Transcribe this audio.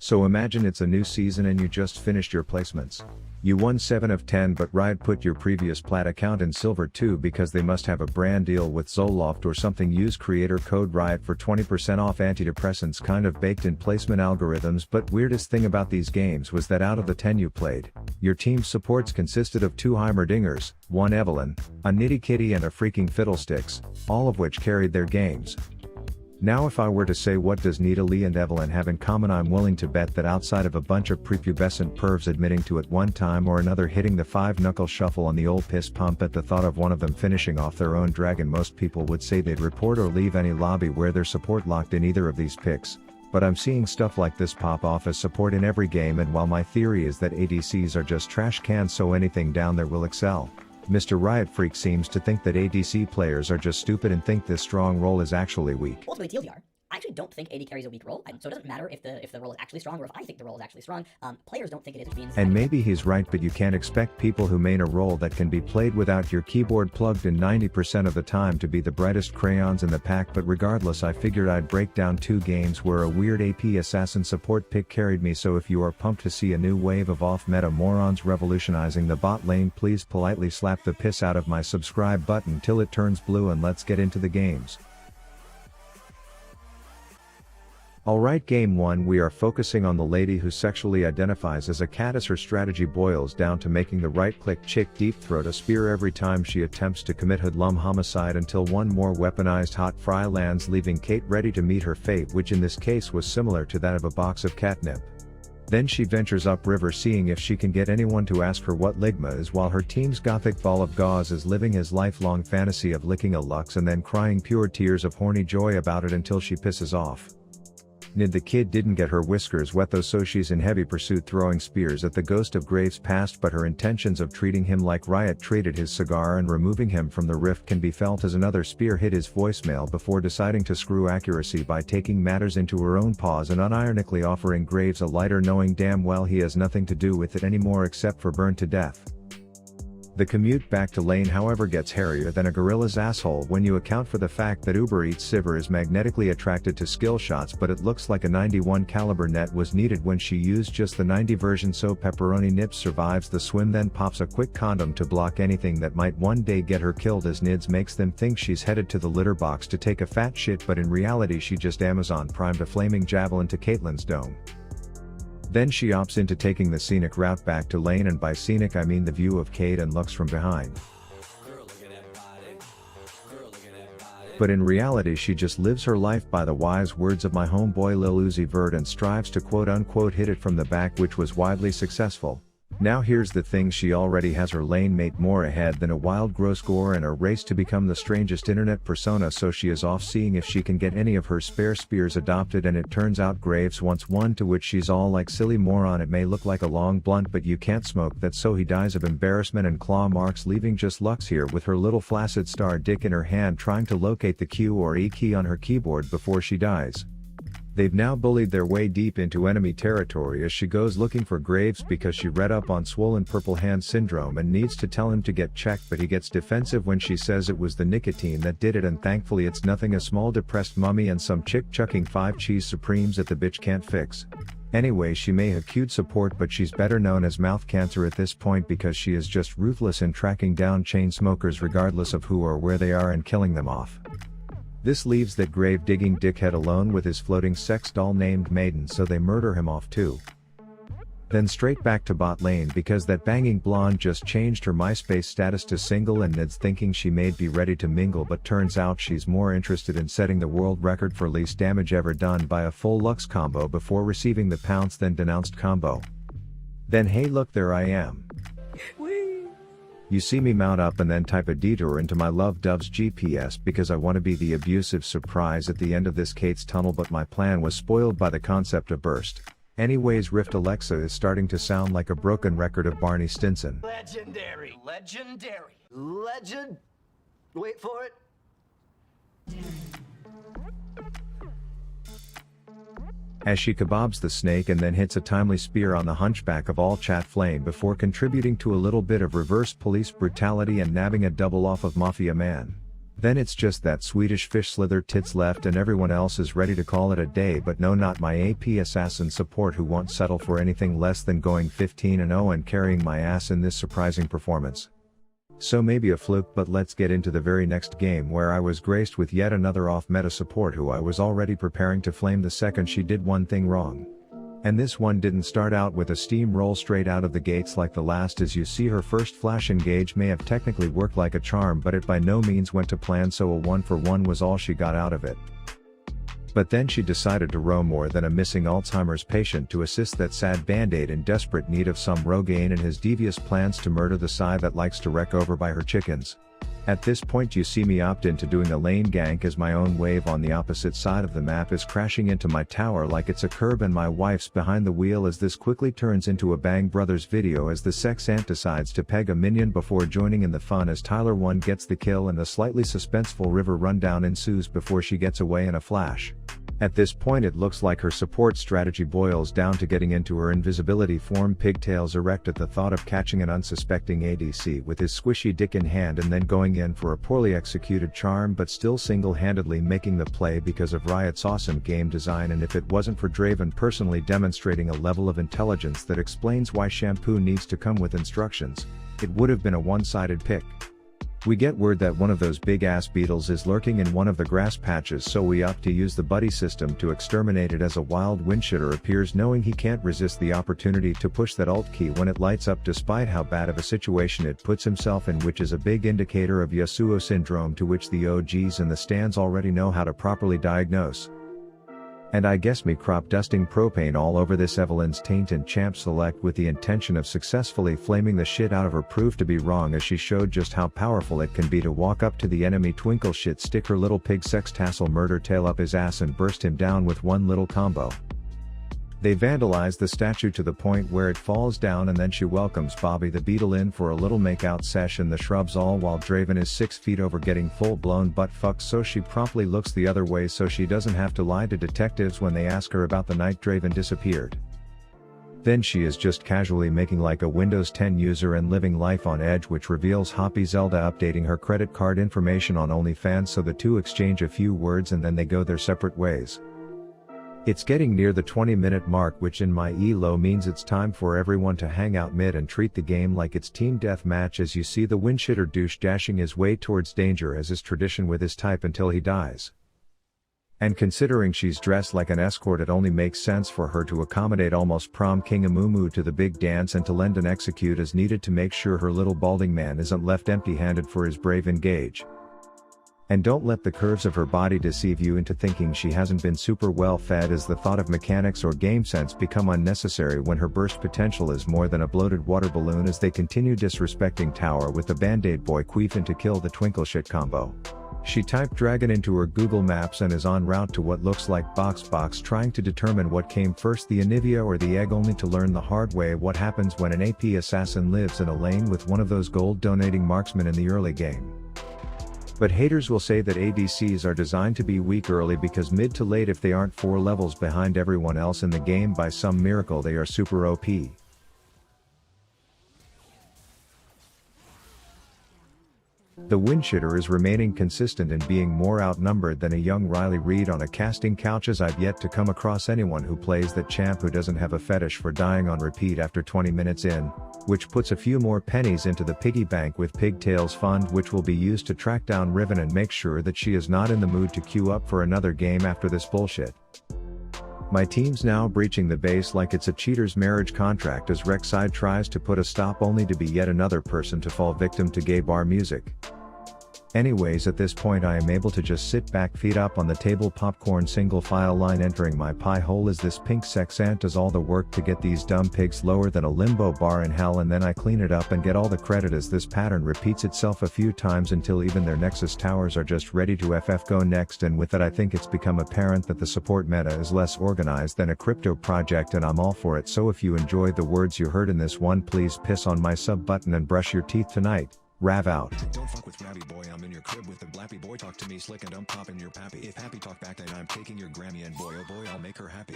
So imagine it's a new season and you just finished your placements. You won 7 of 10, but Riot put your previous plat account in silver too because they must have a brand deal with Zoloft or something. Use creator code Riot for 20% off antidepressants, kind of baked in placement algorithms. But weirdest thing about these games was that out of the 10 you played, your team's supports consisted of 2 Heimerdingers, 1 Evelyn, a nitty kitty and a freaking fiddlesticks, all of which carried their games. Now if I were to say what does Nidalee and Evelyn have in common, I'm willing to bet that outside of a bunch of prepubescent pervs admitting to at one time or another hitting the 5-knuckle shuffle on the old piss pump at the thought of one of them finishing off their own dragon, most people would say they'd report or leave any lobby where their support locked in either of these picks. But I'm seeing stuff like this pop off as support in every game, and while my theory is that ADCs are just trash cans so anything down there will excel, Mr. Riot Freak seems to think that ADC players are just stupid and think this strong role is actually weak. Ultimately, TLDR, I actually don't think AD carries a weak role, so it doesn't matter if the role is actually strong or if I think the role is actually strong. Players don't think it is, which means... And maybe he's right, but you can't expect people who main a role that can be played without your keyboard plugged in 90% of the time to be the brightest crayons in the pack. But regardless, I figured I'd break down 2 games where a weird AP assassin support pick carried me, so if you are pumped to see a new wave of off-meta morons revolutionizing the bot lane, please politely slap the piss out of my subscribe button till it turns blue and let's get into the games. Alright, game 1, we are focusing on the lady who sexually identifies as a cat, as her strategy boils down to making the right-click chick deep throat a spear every time she attempts to commit hoodlum homicide until one more weaponized hot fry lands, leaving Kate ready to meet her fate, which in this case was similar to that of a box of catnip. Then she ventures upriver, seeing if she can get anyone to ask her what ligma is, while her team's gothic ball of gauze is living his lifelong fantasy of licking a Lux and then crying pure tears of horny joy about it until she pisses off. Nid the kid didn't get her whiskers wet though, so she's in heavy pursuit throwing spears at the ghost of Graves past, but her intentions of treating him like Riot treated his cigar and removing him from the rift can be felt as another spear hit his voicemail before deciding to screw accuracy by taking matters into her own paws and unironically offering Graves a lighter, knowing damn well he has nothing to do with it anymore except for burn to death. The commute back to lane, however, gets hairier than a gorilla's asshole when you account for the fact that Uber Eats Sivir is magnetically attracted to skill shots, but it looks like a 91 caliber net was needed when she used just the 90 version, so Pepperoni Nips survives the swim, then pops a quick condom to block anything that might one day get her killed, as Nids makes them think she's headed to the litter box to take a fat shit, but in reality she just Amazon primed a flaming javelin to Caitlyn's dome. Then she opts into taking the scenic route back to lane, and by scenic I mean the view of Kate and Lux from behind. But in reality she just lives her life by the wise words of my homeboy Lil Uzi Vert and strives to quote-unquote hit it from the back, which was widely successful. Now here's the thing, she already has her lane mate more ahead than a wild gross gore in a race to become the strangest internet persona, so she is off seeing if she can get any of her spare spears adopted, and it turns out Graves wants one, to which she's all like, silly moron, it may look like a long blunt but you can't smoke that, so he dies of embarrassment and claw marks, leaving just Lux here with her little flaccid star dick in her hand trying to locate the Q or E key on her keyboard before she dies. They've now bullied their way deep into enemy territory as she goes looking for Graves because she read up on swollen purple hand syndrome and needs to tell him to get checked, but he gets defensive when she says it was the nicotine that did it, and thankfully it's nothing a small depressed mummy and some chick chucking 5 cheese supremes at the bitch can't fix. Anyway, she may have cute support, but she's better known as mouth cancer at this point because she is just ruthless in tracking down chain smokers regardless of who or where they are and killing them off. This leaves that grave-digging dickhead alone with his floating sex doll named Maiden, so they murder him off too. Then straight back to bot lane because that banging blonde just changed her MySpace status to single, and Ned's thinking she may be ready to mingle, but turns out she's more interested in setting the world record for least damage ever done by a full Lux combo before receiving the pounce then denounced combo. Then hey look, there I am. You see me mount up and then type a detour into my love dove's GPS because I want to be the abusive surprise at the end of this Kate's tunnel, but my plan was spoiled by the concept of burst. Anyways, Rift Alexa is starting to sound like a broken record of Barney Stinson. Legendary. Wait for it. As she kebabs the snake and then hits a timely spear on the hunchback of all chat flame before contributing to a little bit of reverse police brutality and nabbing a double off of Mafia Man. Then it's just that Swedish fish slither tits left and everyone else is ready to call it a day, but no, not my AP assassin support who won't settle for anything less than going 15-0 and carrying my ass in this surprising performance. So maybe a fluke, but let's get into the very next game where I was graced with yet another off-meta support who I was already preparing to flame the second she did one thing wrong. And this one didn't start out with a steamroll straight out of the gates like the last. As you see, her first flash engage may have technically worked like a charm, but it by no means went to plan, so a 1-for-1 was all she got out of it. But then she decided to row more than a missing Alzheimer's patient to assist that sad band-aid in desperate need of some Rogaine in his devious plans to murder the sigh that likes to wreck over by her chickens. At this point you see me opt into doing a lane gank as my own wave on the opposite side of the map is crashing into my tower like it's a curb, and my wife's behind the wheel as this quickly turns into a Bang Brothers video as the sex ant decides to peg a minion before joining in the fun as Tyler 1 gets the kill and a slightly suspenseful river rundown ensues before she gets away in a flash. At this point it looks like her support strategy boils down to getting into her invisibility form, pigtails erect at the thought of catching an unsuspecting ADC with his squishy dick in hand, and then going in for a poorly executed charm but still single-handedly making the play because of Riot's awesome game design. And if it wasn't for Draven personally demonstrating a level of intelligence that explains why shampoo needs to come with instructions, it would have been a one-sided pick. We get word that one of those big-ass beetles is lurking in one of the grass patches, so we opt to use the buddy system to exterminate it as a wild windshitter appears, knowing he can't resist the opportunity to push that alt key when it lights up despite how bad of a situation it puts himself in, which is a big indicator of Yasuo syndrome, to which the OGs and the stands already know how to properly diagnose. And I guess me crop dusting propane all over this Evelyn's taint in Champ Select with the intention of successfully flaming the shit out of her proved to be wrong, as she showed just how powerful it can be to walk up to the enemy twinkle shit, stick her little pig sex tassel murder tail up his ass and burst him down with one little combo. They vandalize the statue to the point where it falls down, and then she welcomes Bobby the Beetle in for a little makeout sesh in the shrubs, all while Draven is 6 feet over getting full-blown butt fucked, so she promptly looks the other way so she doesn't have to lie to detectives when they ask her about the night Draven disappeared. Then she is just casually making like a Windows 10 user and living life on edge, which reveals Hoppy Zelda updating her credit card information on OnlyFans, so the two exchange a few words and then they go their separate ways. It's getting near the 20-minute mark, which in my ELO means it's time for everyone to hang out mid and treat the game like it's team deathmatch, as you see the windshitter douche dashing his way towards danger as is tradition with his type until he dies. And considering she's dressed like an escort, it only makes sense for her to accommodate almost prom king Amumu to the big dance and to lend and execute as needed to make sure her little balding man isn't left empty-handed for his brave engage. And don't let the curves of her body deceive you into thinking she hasn't been super well fed, as the thought of mechanics or game sense become unnecessary when her burst potential is more than a bloated water balloon, as they continue disrespecting tower with the band-aid boy queefing to kill the twinkle shit combo. She typed dragon into her Google Maps and is en route to what looks like box trying to determine what came first, the Anivia or the egg, only to learn the hard way what happens when an AP assassin lives in a lane with one of those gold donating marksmen in the early game. But haters will say that ADCs are designed to be weak early because mid to late, if they aren't 4 levels behind everyone else in the game by some miracle, they are super OP. The windshitter is remaining consistent in being more outnumbered than a young Riley Reid on a casting couch, as I've yet to come across anyone who plays that champ who doesn't have a fetish for dying on repeat after 20 minutes in, which puts a few more pennies into the piggy bank with Pigtails Fund, which will be used to track down Riven and make sure that she is not in the mood to queue up for another game after this bullshit. My team's now breaching the base like it's a cheater's marriage contract as Rek'Sai tries to put a stop, only to be yet another person to fall victim to gay bar music. Anyways, at this point I am able to just sit back, feet up on the table, popcorn single file line entering my pie hole as this pink sex ant does all the work to get these dumb pigs lower than a limbo bar in hell, and then I clean it up and get all the credit as this pattern repeats itself a few times until even their Nexus towers are just ready to FF go next. And with that, I think it's become apparent that the support meta is less organized than a crypto project, and I'm all for it. So if you enjoyed the words you heard in this one, please piss on my sub button and brush your teeth tonight. Rav out. Don't fuck with Rabby boy, I'm in your crib with the blappy boy. Talk to me slick and I'm popping your pappy. If happy talk back, then I'm taking your Grammy, and boy oh boy I'll make her happy.